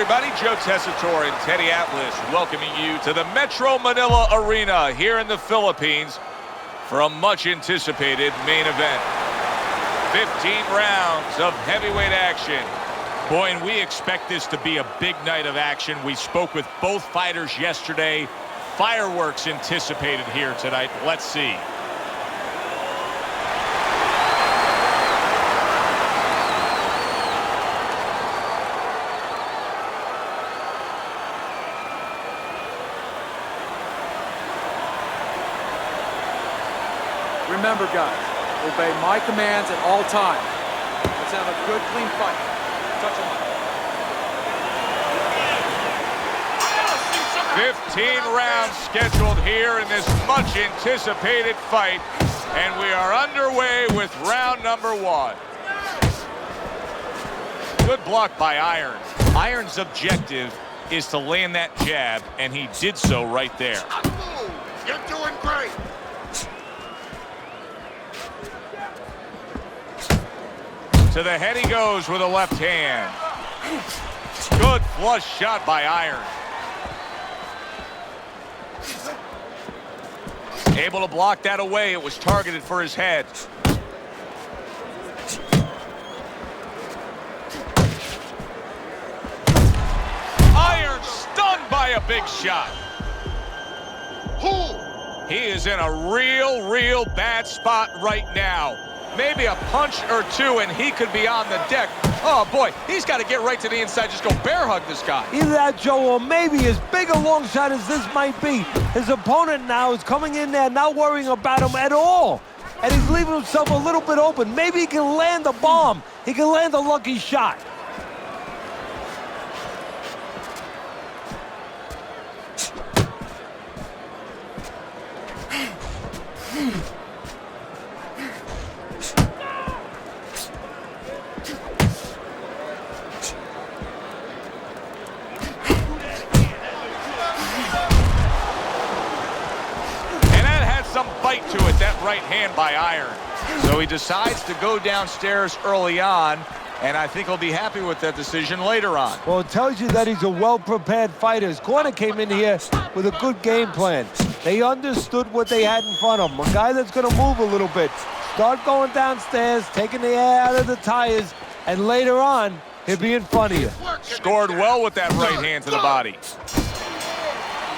everybody. Joe Tessitore and Teddy Atlas welcoming you to the Metro Manila Arena here in the Philippines for a much-anticipated main event. 15 rounds of heavyweight action. Boy, and we expect this to be a big night of action. We spoke with both fighters yesterday. Fireworks anticipated here tonight. Let's see. Remember, guys, obey my commands at all times. Let's have a good, clean fight. Touch him up. 15 rounds scheduled here in this much-anticipated fight, and we are underway with round number 1. Good block by Iron. Iron's objective is to land that jab, and he did so right there. You're doing great. To the head he goes with a left hand. Good flush shot by Iron. Able to block that away. It was targeted for his head. Iron stunned by a big shot. He is in a real bad spot right now. Maybe a punch or two and he could be on the deck. Oh boy, he's got to get right to the inside. Just go bear hug this guy. Either that, Joe, or maybe as big a long shot as this might be, his opponent now is coming in there not worrying about him at all. And he's leaving himself a little bit open. Maybe he can land a bomb. He can land a lucky shot. Bite to it, that right hand by Iron. So he decides to go downstairs early on, and I think he'll be happy with that decision later on. Well, it tells you that he's a well-prepared fighter. His corner came in here with a good game plan. They understood what they had in front of him. A guy that's going to move a little bit. Start going downstairs, taking the air out of the tires, and later on, he'll be in front of you. Scored well with that right hand to the body.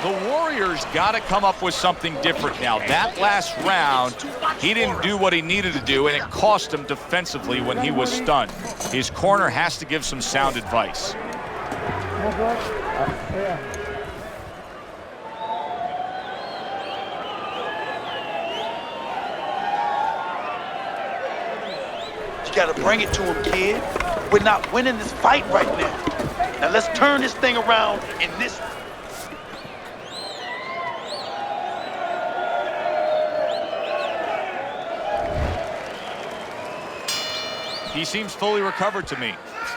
The Warriors got to come up with something different now. That last round, he didn't do what he needed to do, and it cost him defensively when he was stunned. His corner has to give some sound advice. You got to bring it to him, kid. We're not winning this fight right now. Now let's turn this thing around in this. He seems fully recovered to me.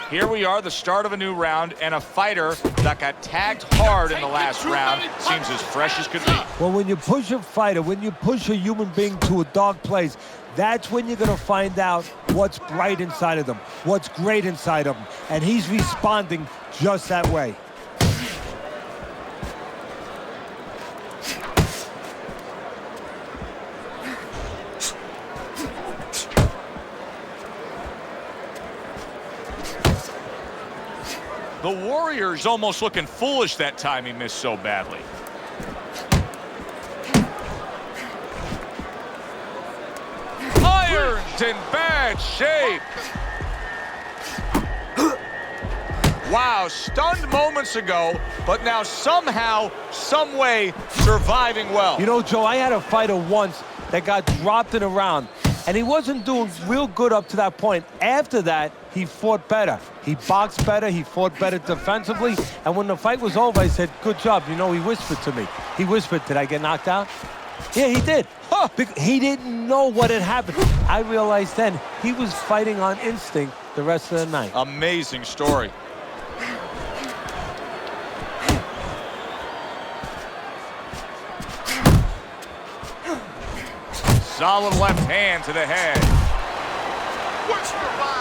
Here we are, the start of a new round, and a fighter that got tagged hard in the last round seems as fresh as could be. Well, when you push a fighter, when you push a human being to a dark place, that's when you're going to find out what's bright inside of them, what's great inside of them. And he's responding just that way. The Warriors almost looking foolish that time he missed so badly. Iron's in bad shape. Wow, stunned moments ago, but now somehow, some way, surviving well. You know, Joe, I had a fighter once that got dropped in a round, and he wasn't doing real good up to that point. After that, he fought better. He boxed better, he fought better defensively, and when the fight was over, I said, good job. You know, he whispered to me. He whispered, did I get knocked out? Yeah, he did. Huh. He didn't know what had happened. I realized then he was fighting on instinct the rest of the night. Amazing story. Solid left hand to the head. What's your body?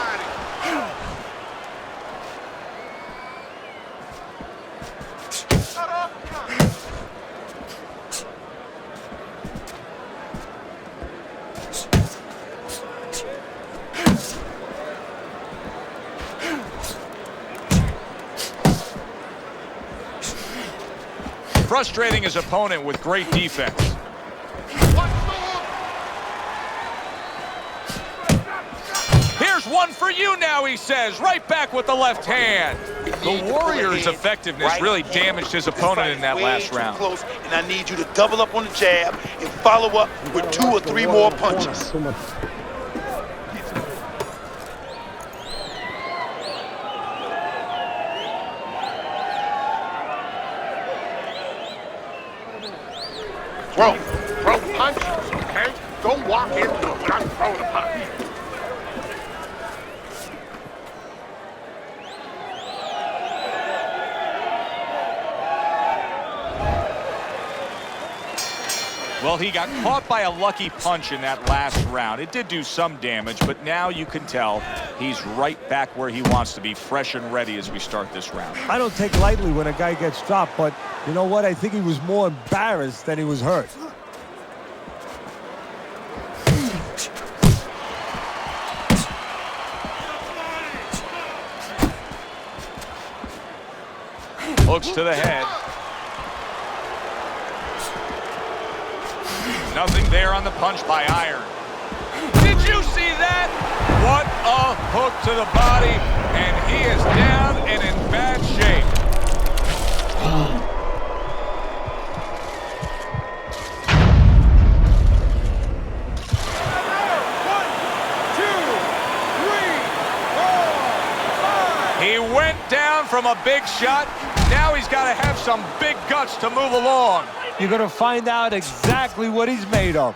frustrating his opponent with great defense. Here's one for you now, he says, right back with the left hand. The Warriors' effectiveness really damaged his opponent in that last round. Close, and I need you to double up on the jab and follow up with 2 or 3 more punches. Throw punches, okay? Don't walk into it when I'm throwing a punch. Well, he got caught by a lucky punch in that last round. It did do some damage, but now you can tell he's right back where he wants to be, fresh and ready as we start this round. I don't take lightly when a guy gets dropped, but you know what? I think he was more embarrassed than he was hurt. Hooks to the head. Nothing there on the punch by Iron. Did you see that? What a hook to the body, and he is down and in bad shape. He went down from a big shot. Now he's got to have some big guts to move along. You're going to find out exactly what he's made of.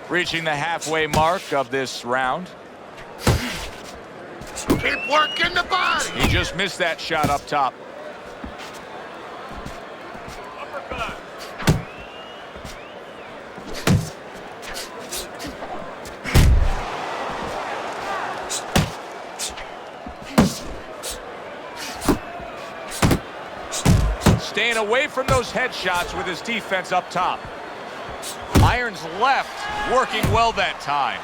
Reaching the halfway mark of this round. Keep working the body. He just missed that shot up top. Staying away from those headshots with his defense up top. Iron's left working well that time.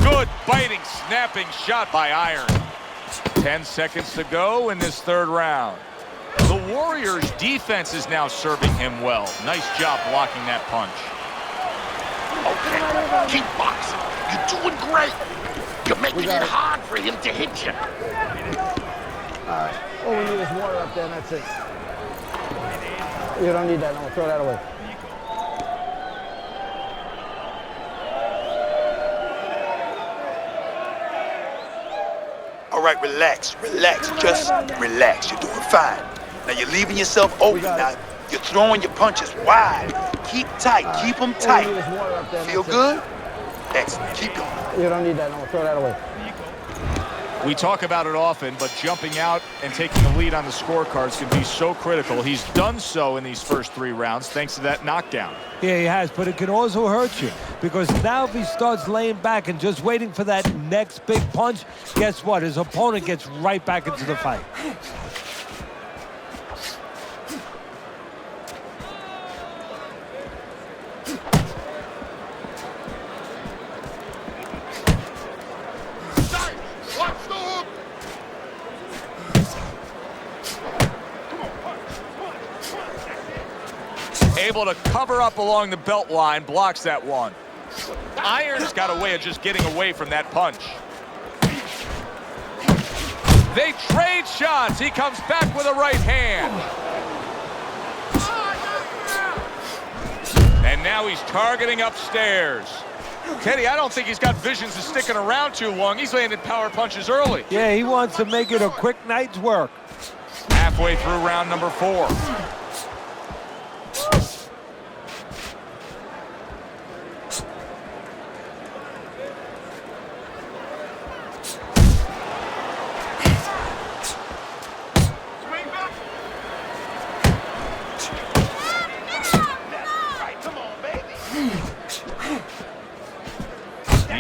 Good biting, snapping shot by Iron. 10 seconds to go in this third round. The Warriors' defense is now serving him well. Nice job blocking that punch. Okay, keep boxing. You're doing great. You're making it hard for him to hit you. All right. All we need is water up there, and that's it. You don't need that. No, throw that away. All right, relax, just relax. You're doing fine. Now you're leaving yourself open. Now you're throwing your punches wide. Keep tight, keep them tight. All we need is water up there, Feel good? Excellent, keep going. You don't need that. No, throw that away. We talk about it often, but jumping out and taking the lead on the scorecards can be so critical. He's done so in these first 3 rounds thanks to that knockdown. Yeah, he has, but it can also hurt you because now if he starts laying back and just waiting for that next big punch, guess what? His opponent gets right back into the fight. Able to cover up along the belt line, blocks that one. Iron's got a way of just getting away from that punch. They trade shots. He comes back with a right hand. And now he's targeting upstairs. Teddy, I don't think he's got visions of sticking around too long. He's landing power punches early. Yeah, he wants to make it a quick night's work. Halfway through round number 4.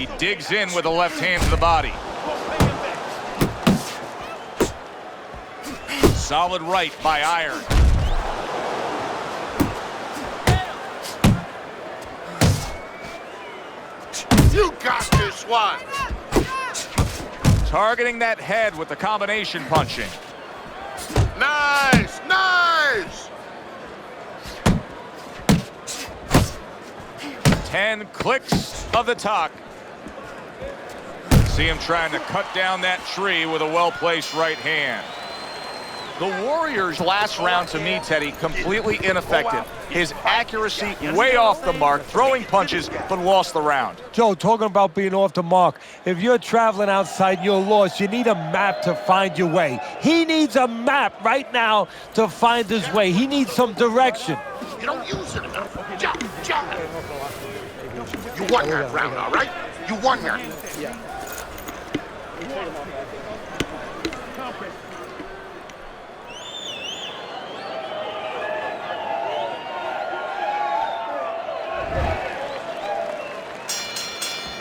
He digs in with a left hand to the body. Solid right by Iron. You got this one. Targeting that head with the combination punching. Nice, nice. 10 clicks of the talk. See him trying to cut down that tree with a well-placed right hand. The Warriors' last round, to me, Teddy, completely ineffective. His accuracy way off the mark, throwing punches, but lost the round. Joe, talking about being off the mark, if you're traveling outside and you're lost, you need a map to find your way. He needs a map right now to find his way. He needs some direction. You don't use it enough. Jump, jump. You won that round, all right? You won that. Yeah.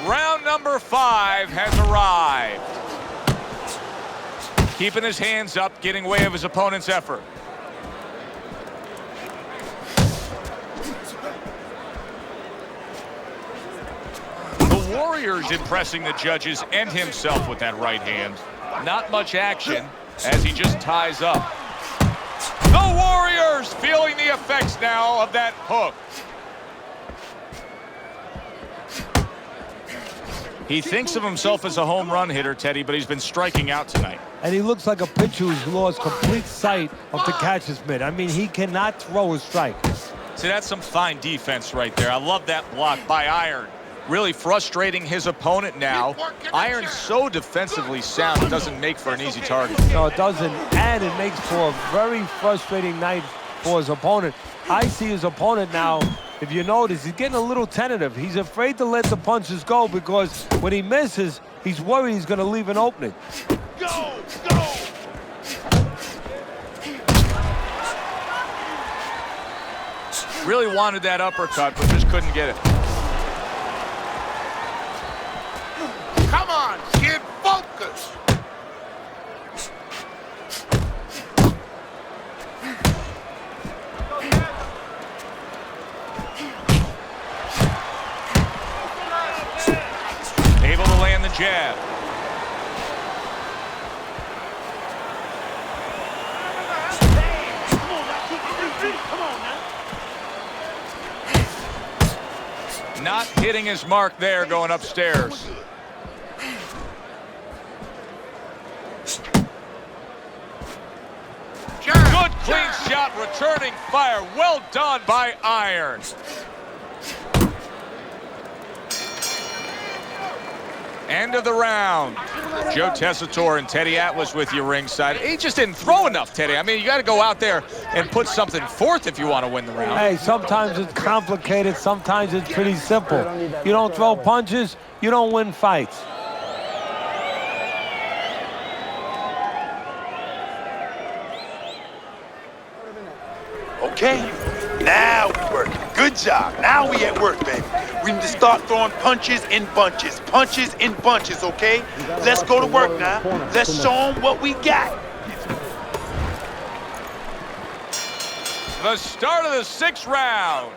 Round number 5 has arrived. Keeping his hands up, getting way of his opponent's effort. The Warriors impressing the judges and himself with that right hand. Not much action as he just ties up. The Warriors feeling the effects now of that hook. He thinks of himself as a home run hitter, Teddy, but he's been striking out tonight. And he looks like a pitcher who's lost complete sight of the catcher's mitt. I mean, he cannot throw a strike. See, that's some fine defense right there. I love that block by Iron. Really frustrating his opponent now. Iron's so defensively sound, it doesn't make for an easy target. No, it doesn't, and it makes for a very frustrating night for his opponent. I see his opponent now, if you notice, he's getting a little tentative. He's afraid to let the punches go because when he misses, he's worried he's going to leave an opening. Go, go. Really wanted that uppercut, but just couldn't get it. Come on, kid, focus. Able to land the jab. Not hitting his mark there going upstairs. Good clean shot, returning fire. Well done by Iron. End of the round. Joe Tessitore and Teddy Atlas with you ringside. He just didn't throw enough, Teddy. I mean, you got to go out there and put something forth if you want to win the round. Hey, sometimes it's complicated, sometimes it's pretty simple. You don't throw punches, you don't win fights. Okay, now we working. Good job. Now we at work, baby. We need to start throwing punches in bunches. Punches in bunches, okay? Let's go to work now. Let's show them what we got. The start of the 6th round.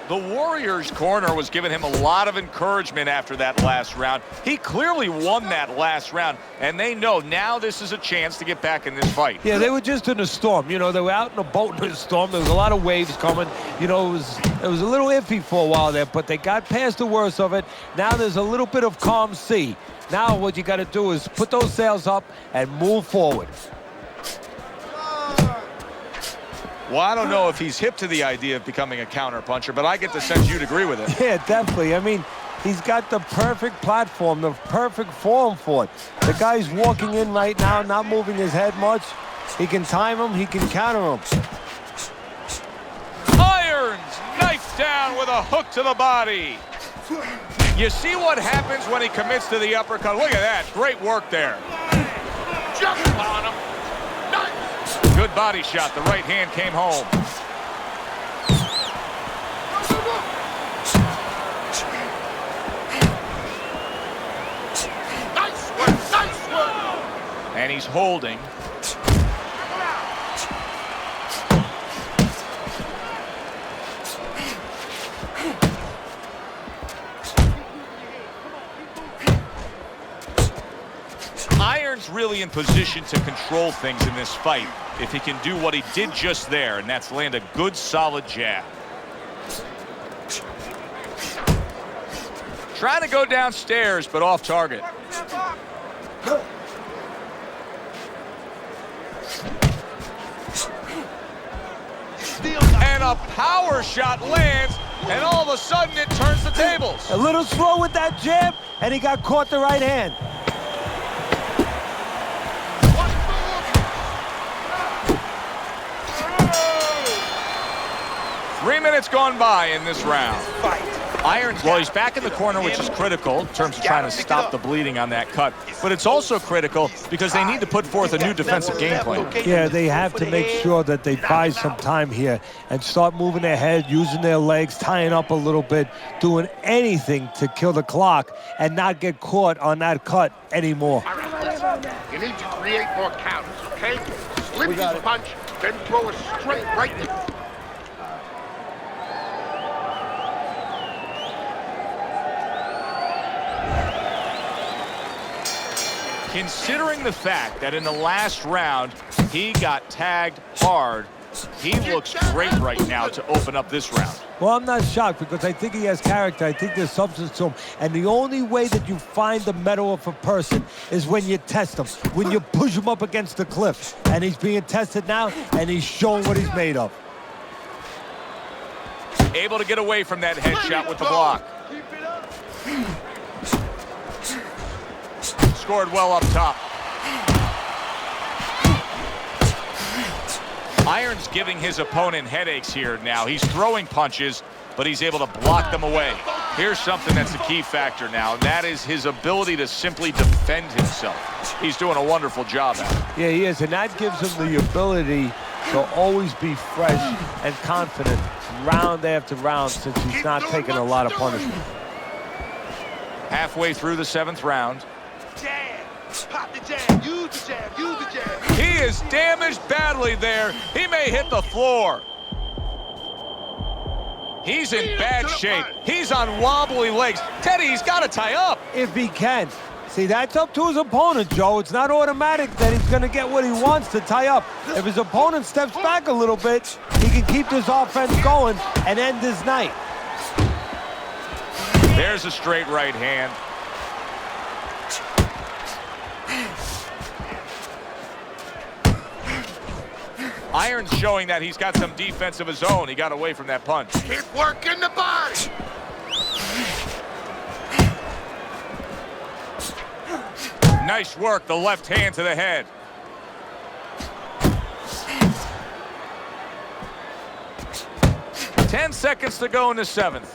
The Warriors' corner was giving him a lot of encouragement after that last round. He clearly won that last round, and they know now this is a chance to get back in this fight. Yeah, they were just in a storm. You know, they were out in a boat in a storm. There was a lot of waves coming. You know, it was a little iffy for a while there, but they got past the worst of it. Now there's a little bit of calm sea. Now what you got to do is put those sails up and move forward. Well, I don't know if he's hip to the idea of becoming a counter-puncher, but I get the sense you'd agree with it. Yeah, definitely. I mean, he's got the perfect platform, the perfect form for it. The guy's walking in right now, not moving his head much. He can time him, he can counter him. Irons knifed down with a hook to the body. You see what happens when he commits to the uppercut. Look at that. Great work there. Jump on him. Nice. Good body shot. The right hand came home. And he's holding. Iron's really in position to control things in this fight if he can do what he did just there, and that's land a good, solid jab. Trying to go downstairs, but off target. And a power shot lands, and all of a sudden it turns the tables. A little slow with that jab, and he got caught the right hand. 3 minutes gone by in this round. Iron's, well, he's back in the corner, which is critical in terms of trying to stop the bleeding on that cut. But it's also critical because they need to put forth a new defensive game plan. Yeah, they have to make sure that they buy some time here and start moving their head, using their legs, tying up a little bit, doing anything to kill the clock and not get caught on that cut anymore. All right, listen. You need to create more counters, okay? Slip his punch, then throw a straight right there. Considering the fact that in the last round he got tagged hard, he looks great right now to open up this round. Well, I'm not shocked because I think he has character. I think there's substance to him. And the only way that you find the mettle of a person is when you test him, when you push him up against the cliff. And he's being tested now, and he's showing what he's made of. Able to get away from that headshot with the block. Scored well up top. Iron's giving his opponent headaches here now. He's throwing punches, but he's able to block them away. Here's something that's a key factor now, and that is his ability to simply defend himself. He's doing a wonderful job at it. Yeah, he is, and that gives him the ability to always be fresh and confident round after round since he's not taking a lot of punishment. Halfway through the 7th round. Jab, pop the jab, use the jab, use the jab. He is damaged badly there. He may hit the floor. He's in bad shape. He's on wobbly legs. Teddy, he's got to tie up. If he can. See, that's up to his opponent, Joe. It's not automatic that he's going to get what he wants to tie up. If his opponent steps back a little bit, he can keep this offense going and end his night. There's a straight right hand. Iron's showing that he's got some defense of his own. He got away from that punch. Keep working the body. Nice work, the left hand to the head. Ten seconds to go in the 7th.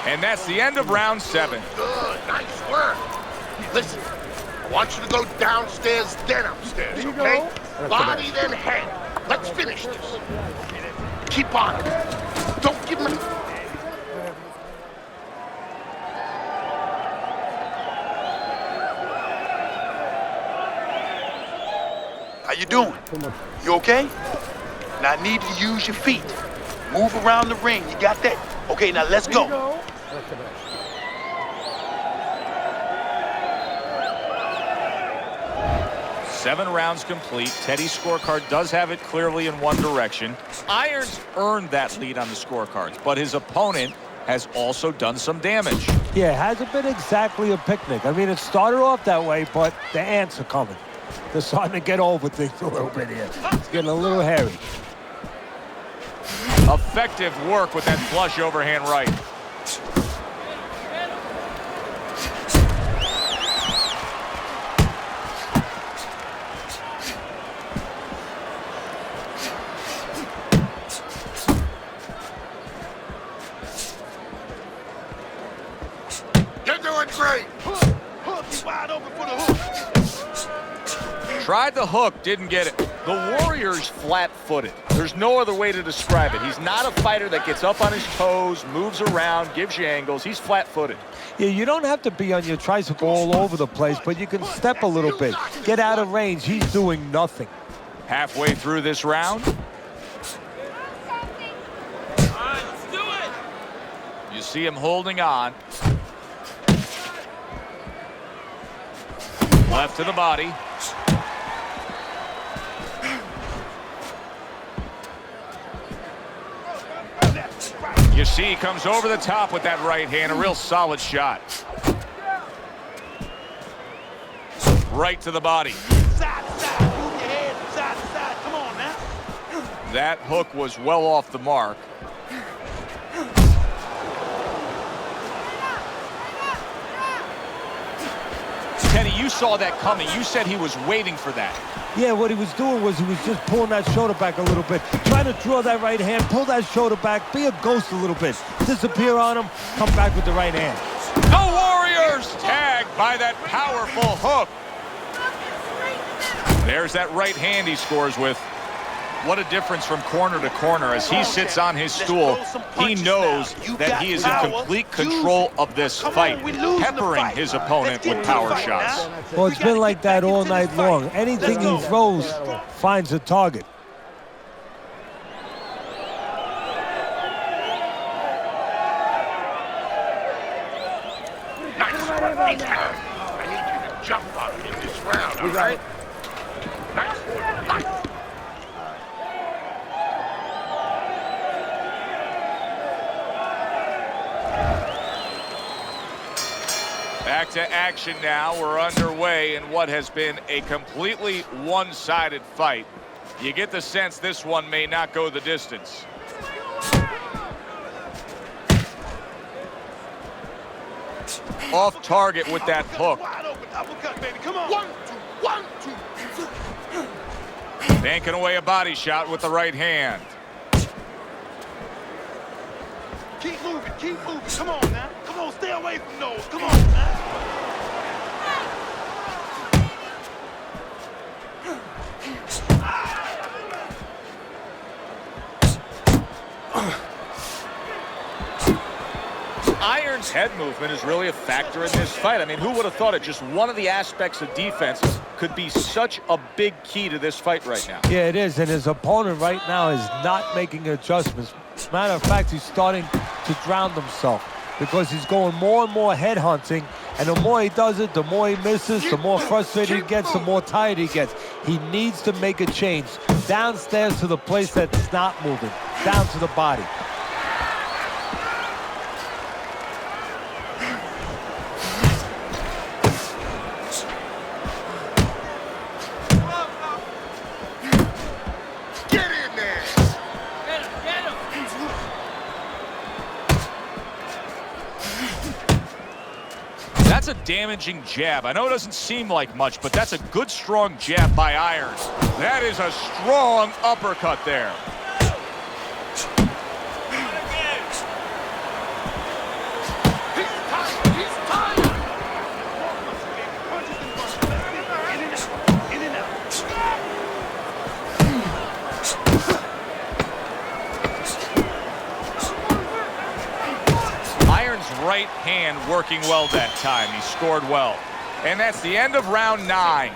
And that's the end of round 7. Good, nice work. Listen, I want you to go downstairs, then upstairs, okay? Body, then head. Let's finish this. Keep on it. Don't give me... How you doing? You okay? Now I need you to use your feet. Move around the ring. You got that? Okay, now let's go. 7 rounds complete. Teddy's scorecard does have it clearly in one direction. Irons earned that lead on the scorecards, but his opponent has also done some damage. Yeah, it hasn't been exactly a picnic. I mean, it started off that way, but the ants are coming. They're starting to get over things a little bit here. It's getting a little hairy. Effective work with that flush overhand right. You're doing great. Hook, he's wide open for the hook. Tried the hook, didn't get it. The Warrior's flat-footed. There's no other way to describe it. He's not a fighter that gets up on his toes, moves around, gives you angles. He's flat-footed. Yeah, you don't have to be on your tricycle all over the place, but you can step a little bit. Get out of range. He's doing nothing. Halfway through this round. You see him holding on. Left to the body. You see he comes over the top with that right hand. A real solid shot. Right to the body. Side to side. Move your head from side to side. Come on now. That hook was well off the mark. Teddy, you saw that coming. You said he was waiting for that. Yeah, what he was doing was he was just pulling that shoulder back a little bit, trying to draw that right hand, pull that shoulder back, be a ghost a little bit, disappear on him, come back with the right hand. The Warriors tagged by that powerful hook. There's that right hand he scores with. What a difference from corner to corner. As he sits on his stool, he knows that he is in complete control of this fight, peppering his opponent with power shots. Well, it's been like that all night long. Anything he throws finds a target. Nice. I need you to jump on me this round, all right? Nice. Nice. Back to action now. We're underway in what has been a completely one-sided fight. You get the sense this one may not go the distance. Off target with that hook. Wide open uppercut, baby. Come on. 1, 2, 1, 2. Banking away a body shot with the right hand. Keep moving. Keep moving. Come on now. Come on. Stay away from those. Come on now. Iron's head movement is really a factor in this fight. I mean, who would have thought it? Just one of the aspects of defense could be such a big key to this fight right now. Yeah, it is, and his opponent right now is not making adjustments. As a matter of fact, he's starting to drown himself because he's going more and more head hunting, and the more he does it, the more he misses, the more frustrated he gets, the more tired he gets. He needs to make a change downstairs to the place that's not moving, down to the body. That's a damaging jab. I know it doesn't seem like much, but that's a good, strong jab by Iron. That is a strong uppercut there. He's tired. In and out. Iron's right hand working well that time. He scored well. And that's the end of round 9.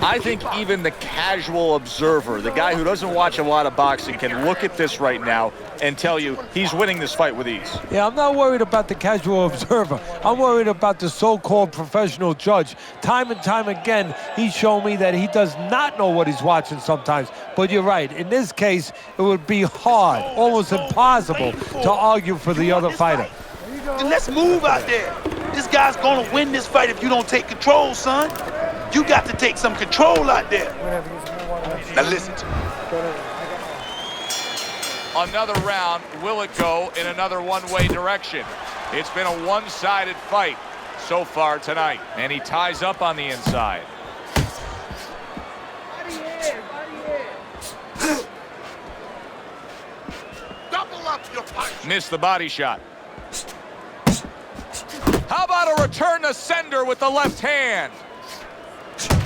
I think even the casual observer, the guy who doesn't watch a lot of boxing, can look at this right now and tell you he's winning this fight with ease. Yeah, I'm not worried about the casual observer. I'm worried about the so-called professional judge. Time and time again, he's shown me that he does not know what he's watching sometimes. But you're right. In this case, it would be hard, almost impossible, to argue for the other fighter. Then let's move out there. This guy's gonna win this fight if you don't take control, son. You got to take some control out there. Now listen to me. Another round. Will it go in another one-way direction? It's been a one-sided fight so far tonight. And he ties up on the inside. Double up your punch. Missed the body shot. How about a return to sender with the left hand?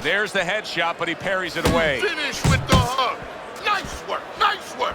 There's the headshot, but he parries it away. Finish with the hook. Nice work, nice work.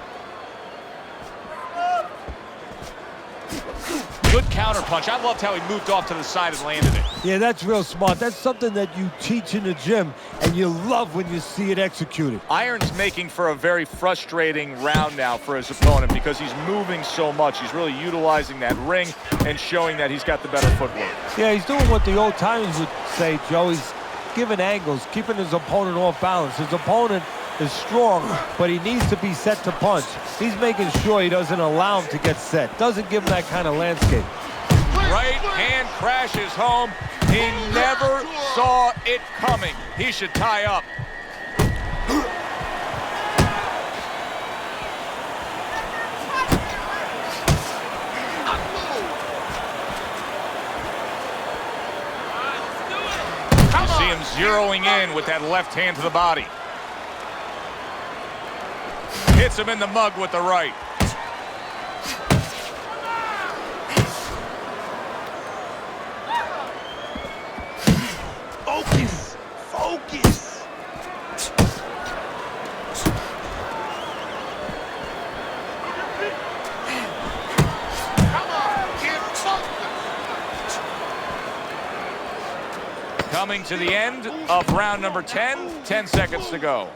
Good counter punch. I loved how he moved off to the side and landed it. Yeah, that's real smart. That's something that you teach in the gym, and you love when you see it executed. Iron's making for a very frustrating round now for his opponent because he's moving so much. He's really utilizing that ring and showing that he's got the better footwork. Yeah, he's doing what the old timers would say, Joe. He's giving angles, keeping his opponent off balance. His opponent is strong, but he needs to be set to punch. He's making sure he doesn't allow him to get set. Doesn't give him that kind of landscape. Right hand crashes home. He never saw it coming. He should tie up. You see him zeroing in with that left hand to the body. Hits him in the mug with the right. Focus. Focus. Come on, get focused. Coming to the end of round number 10, 10 seconds to go.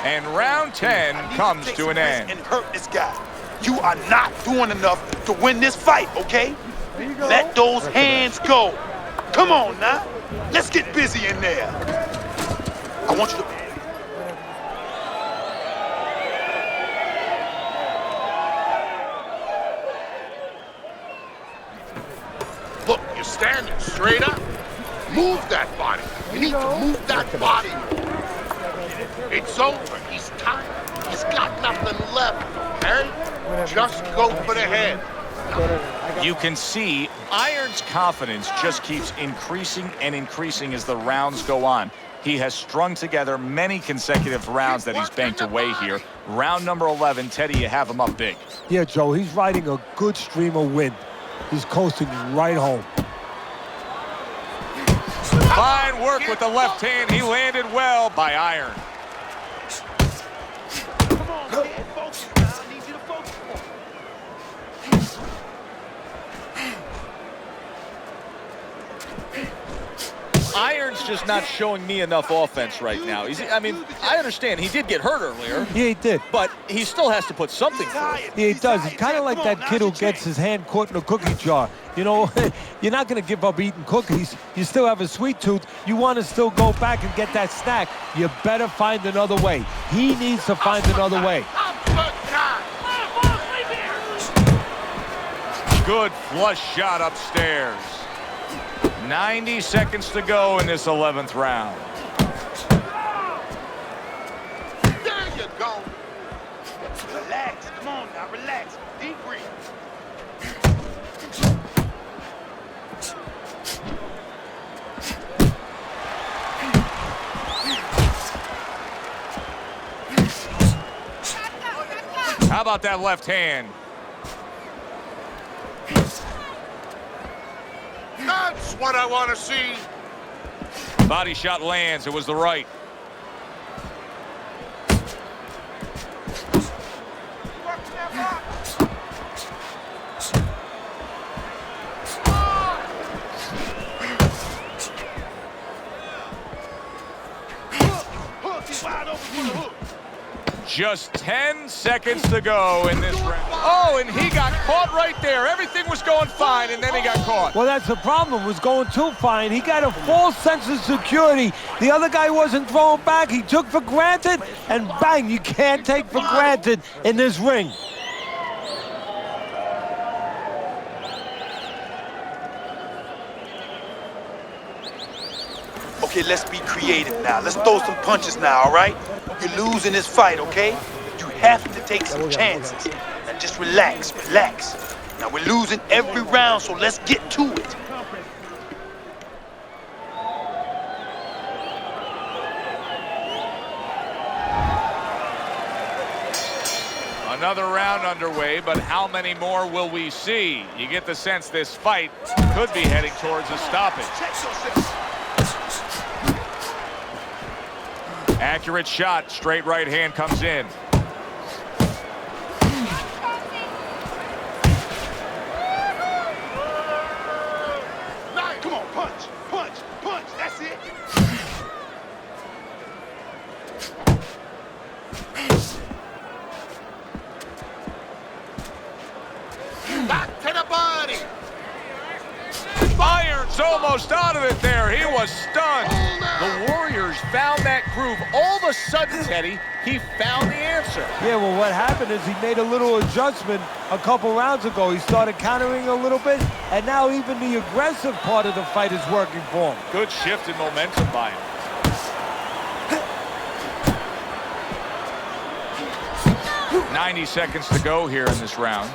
And round 10 comes to an end. And hurt this guy. You are not doing enough to win this fight, okay? Let those hands go. Come on now. Let's get busy in there. I want you to... Look, you're standing straight up. Move that body. You need to move that body. It's over. He's tired. He's got nothing left, okay? Just go for the head. You can see Iron's confidence just keeps increasing and increasing as the rounds go on. He has strung together many consecutive rounds that he's banked away here. Round number 11, Teddy, you have him up big. Yeah, Joe, he's riding a good stream of wind. He's coasting right home. Fine work with the left hand. He landed well by Iron. Come on, man. Focus now. I need you to focus. Iron's just not showing me enough offense right now. I mean, I understand he did get hurt earlier. Yeah, he did. But he still has to put something forth. Yeah, he does. He's kind of like that kid who gets his hand caught in a cookie jar. You know, you're not going to give up eating cookies. You still have a sweet tooth. You want to still go back and get that snack. You better find another way. He needs to find another way. Good flush shot upstairs. 90 seconds to go in this 11th round. There you go. Relax. Come on now. Relax. Deep breathe. How about that left hand? That's what I want to see. Body shot lands. It was the right. Hook. He's wide open for the hook. Just 10 seconds to go in this round. Oh, and he got caught right there. Everything was going fine, and then he got caught. Well, that's the problem. It was going too fine. He got a false sense of security. The other guy wasn't throwing back. He took for granted, and bang, you can't take for granted in this ring. Okay, let's be creative now. Let's throw some punches now, all right? You're losing this fight, okay? You have to take some chances. And just relax, relax. Now, we're losing every round, so let's get to it. Another round underway, but how many more will we see? You get the sense this fight could be heading towards a stoppage. Accurate shot, straight right hand comes in. Come on, punch, punch, punch, that's it. Back to the body. Iron's almost out of it there. He was stunned. The Warriors found that groove. All of a sudden, Teddy, he found the answer. Yeah, well, what happened is he made a little adjustment a couple rounds ago. He started countering a little bit, and now even the aggressive part of the fight is working for him. Good shift in momentum by him. "90 seconds to go here in this round.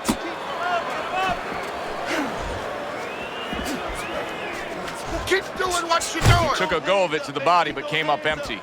Keep doing what you're doing. Took a go of it to the body, but came up empty.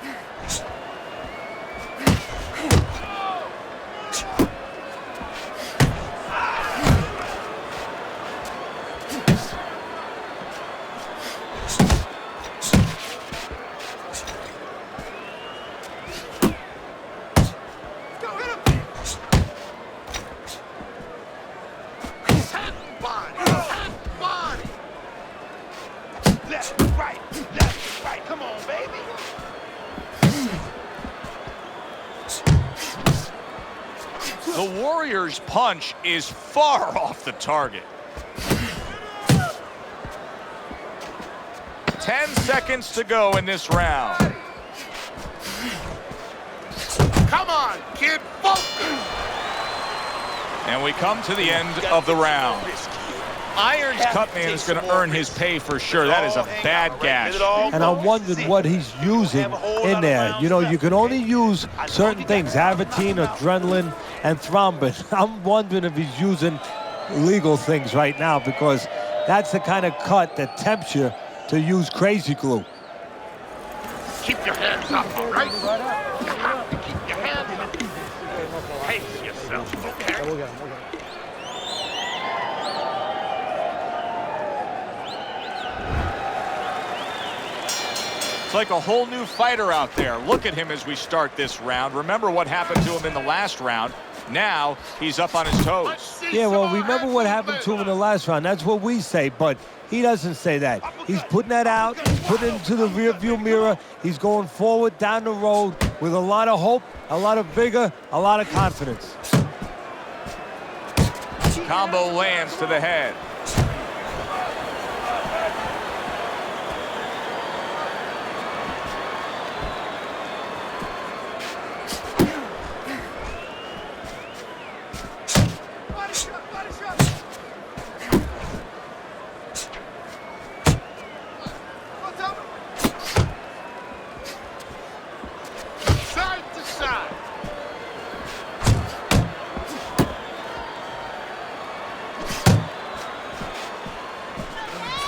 Left, right, come on, baby. The Warriors' punch is far off the target. 10 seconds to go in this round. Come on, kid, focus. And we come to the end of the round. Iron's cut man is going to earn his pay for sure. That is a bad gash. And I'm wondering what he's using in there. You know, you can only use certain things, Avatine, adrenaline, and thrombin. I'm wondering if he's using legal things right now, because that's the kind of cut that tempts you to use crazy glue. Keep your hands up, all right? You have to keep your hands up. Pace yourself, okay? We'll get him. It's like a whole new fighter out there. Look at him as we start this round. Remember what happened to him in the last round. Now he's up on his toes. Yeah, well, remember what happened to him in the last round. That's what we say, but he doesn't say that. He's putting that out, putting it into the rearview mirror. He's going forward down the road with a lot of hope, a lot of vigor, a lot of confidence. Combo lands to the head.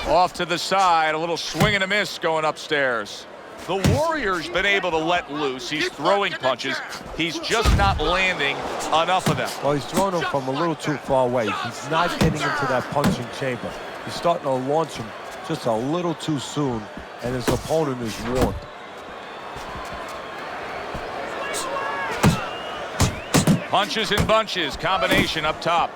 Off to the side, a little swing and a miss going upstairs. The Warriors been able to let loose. He's throwing punches. He's just not landing enough of them. Well, he's throwing them from a little too far away. He's not getting into that punching chamber. He's starting to launch him just a little too soon, and his opponent is warned. Punches and bunches, combination up top.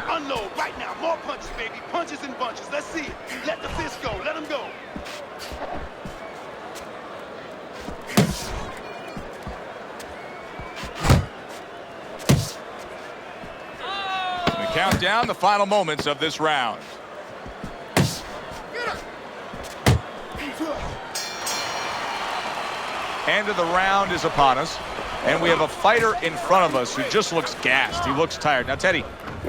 Unload right now. More punches, baby. Punches and bunches. Let's see it. Let the fist go. Let him go. We count down the final moments of this round. End of the round is upon us, and we have a fighter in front of us who just looks gassed. He looks tired. Now, Teddy,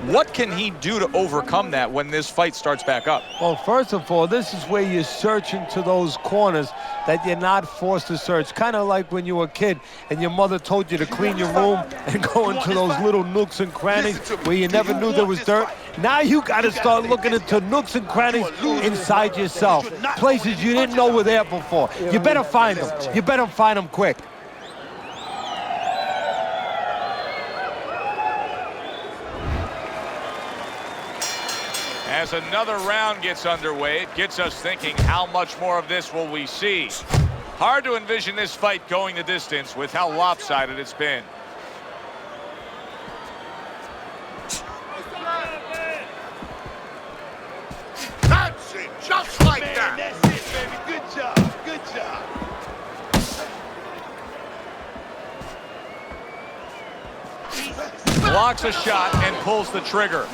What can he do to overcome that when this fight starts back up? Well, first of all, this is where you search into those corners that you're not forced to search. Kind of like when you were a kid and your mother told you to clean your room and go into those little nooks and crannies where you never knew there was dirt. Now you got to start looking into nooks and crannies inside yourself, places you didn't know were there before. You better find them. You better find them quick. As another round gets underway, it gets us thinking, how much more of this will we see? Hard to envision this fight going the distance with how lopsided it's been. That's it, just like that. That's it, baby. Good job. Good job. Blocks a shot and pulls the trigger.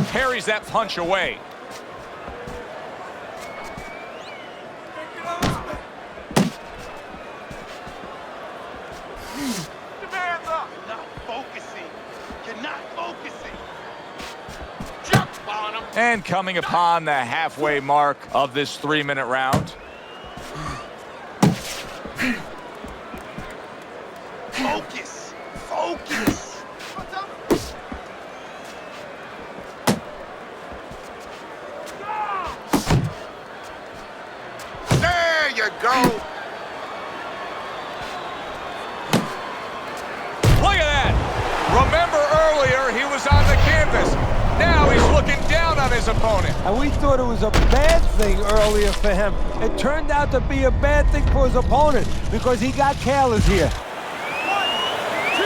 Parries that punch away. Not focusing. You're not focusing. Jump on him. And coming upon the halfway mark of this 3-minute round. Focus. Focus. There you go. Look at that. Remember earlier he was on the canvas. Now he's looking down on his opponent. And we thought it was a bad thing earlier for him. It turned out to be a bad thing for his opponent because he got careless here. 1, 2, 3,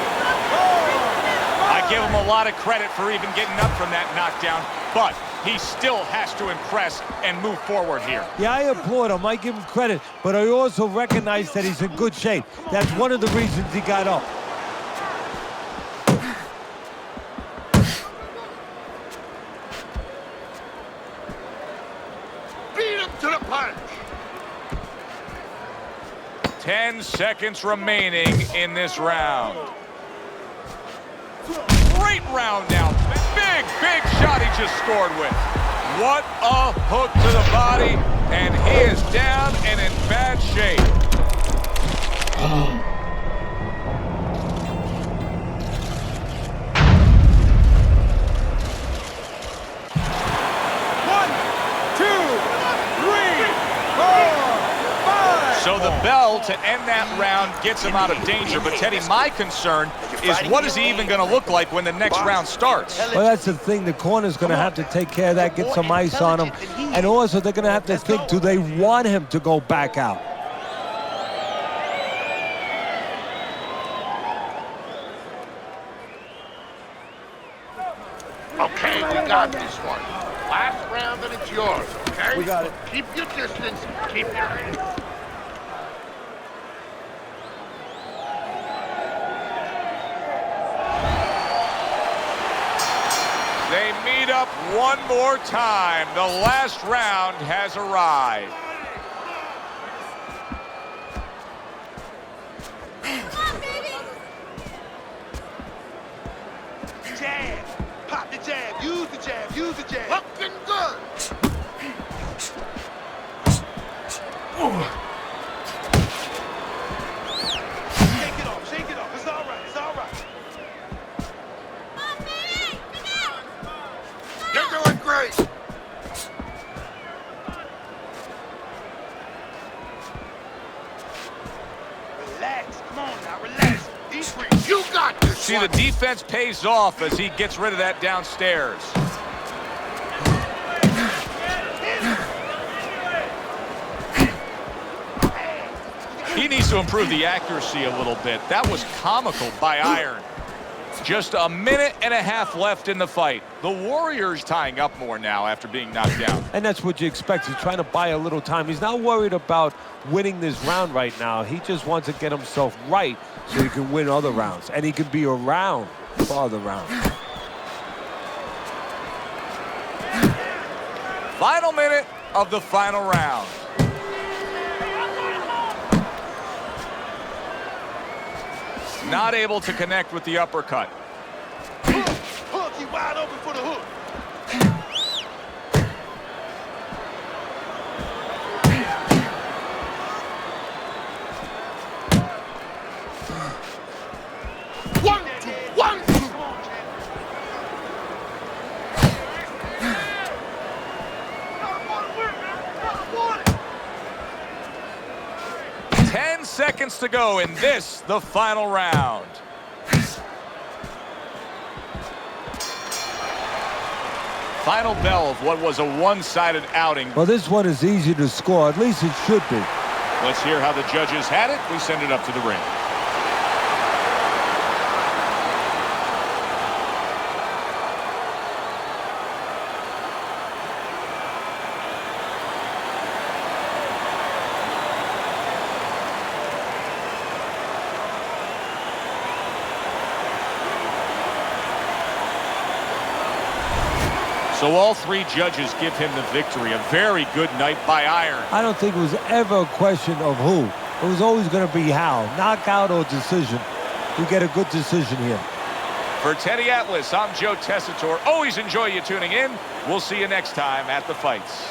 4, 5. I give him a lot of credit for even getting up from that knockdown, but he still has to impress and move forward here. Yeah, I applaud him. I give him credit, but I also recognize that he's in good shape. That's one of the reasons he got up. Beat him to the punch. 10 seconds remaining in this round. Great round now. Big, big shot he just scored with. What a hook to the body, and he is down and in bad shape. So the bell to end that round gets him out of danger. But Teddy, my concern is what is he even going to look like when the next round starts? Well, that's the thing. The corner's going to have to take care of that, get some ice on him. And also, they're going to have to think, do they want him to go back out? Okay, we got this one. Last round and it's yours, okay? We got it. Keep your distance, keep your hands. They meet up one more time. The last round has arrived. Jab. Pop the jab. Use the jab. Use the jab. Looking good. Shake it off. Shake it off. It's all right. It's all right. You're doing great. Relax. Come on now. Relax. These three. You got this See, one. the defense pays off as he gets rid of that downstairs. He needs to improve the accuracy a little bit. That was comical by Iron. Just a minute and a half left in the fight. The Warriors tying up more now after being knocked down. And that's what you expect. He's trying to buy a little time. He's not worried about winning this round right now. He just wants to get himself right so he can win other rounds. And he can be around for other rounds. Final minute of the final round. Not able to connect with the uppercut. Hook, he wide open for the hook. One, two, 1, 2. 10 seconds to go in this, the final round. Final bell of what was a one-sided outing. Well, this one is easy to score. At least it should be. Let's hear how the judges had it. We send it up to the ring. So all three judges give him the victory. A very good night by iron. I don't think it was ever a question of who. It was always going to be how. Knockout or decision. We get a good decision here. For Teddy Atlas, I'm Joe Tessitore. Always enjoy you tuning in. We'll see you next time at the fights.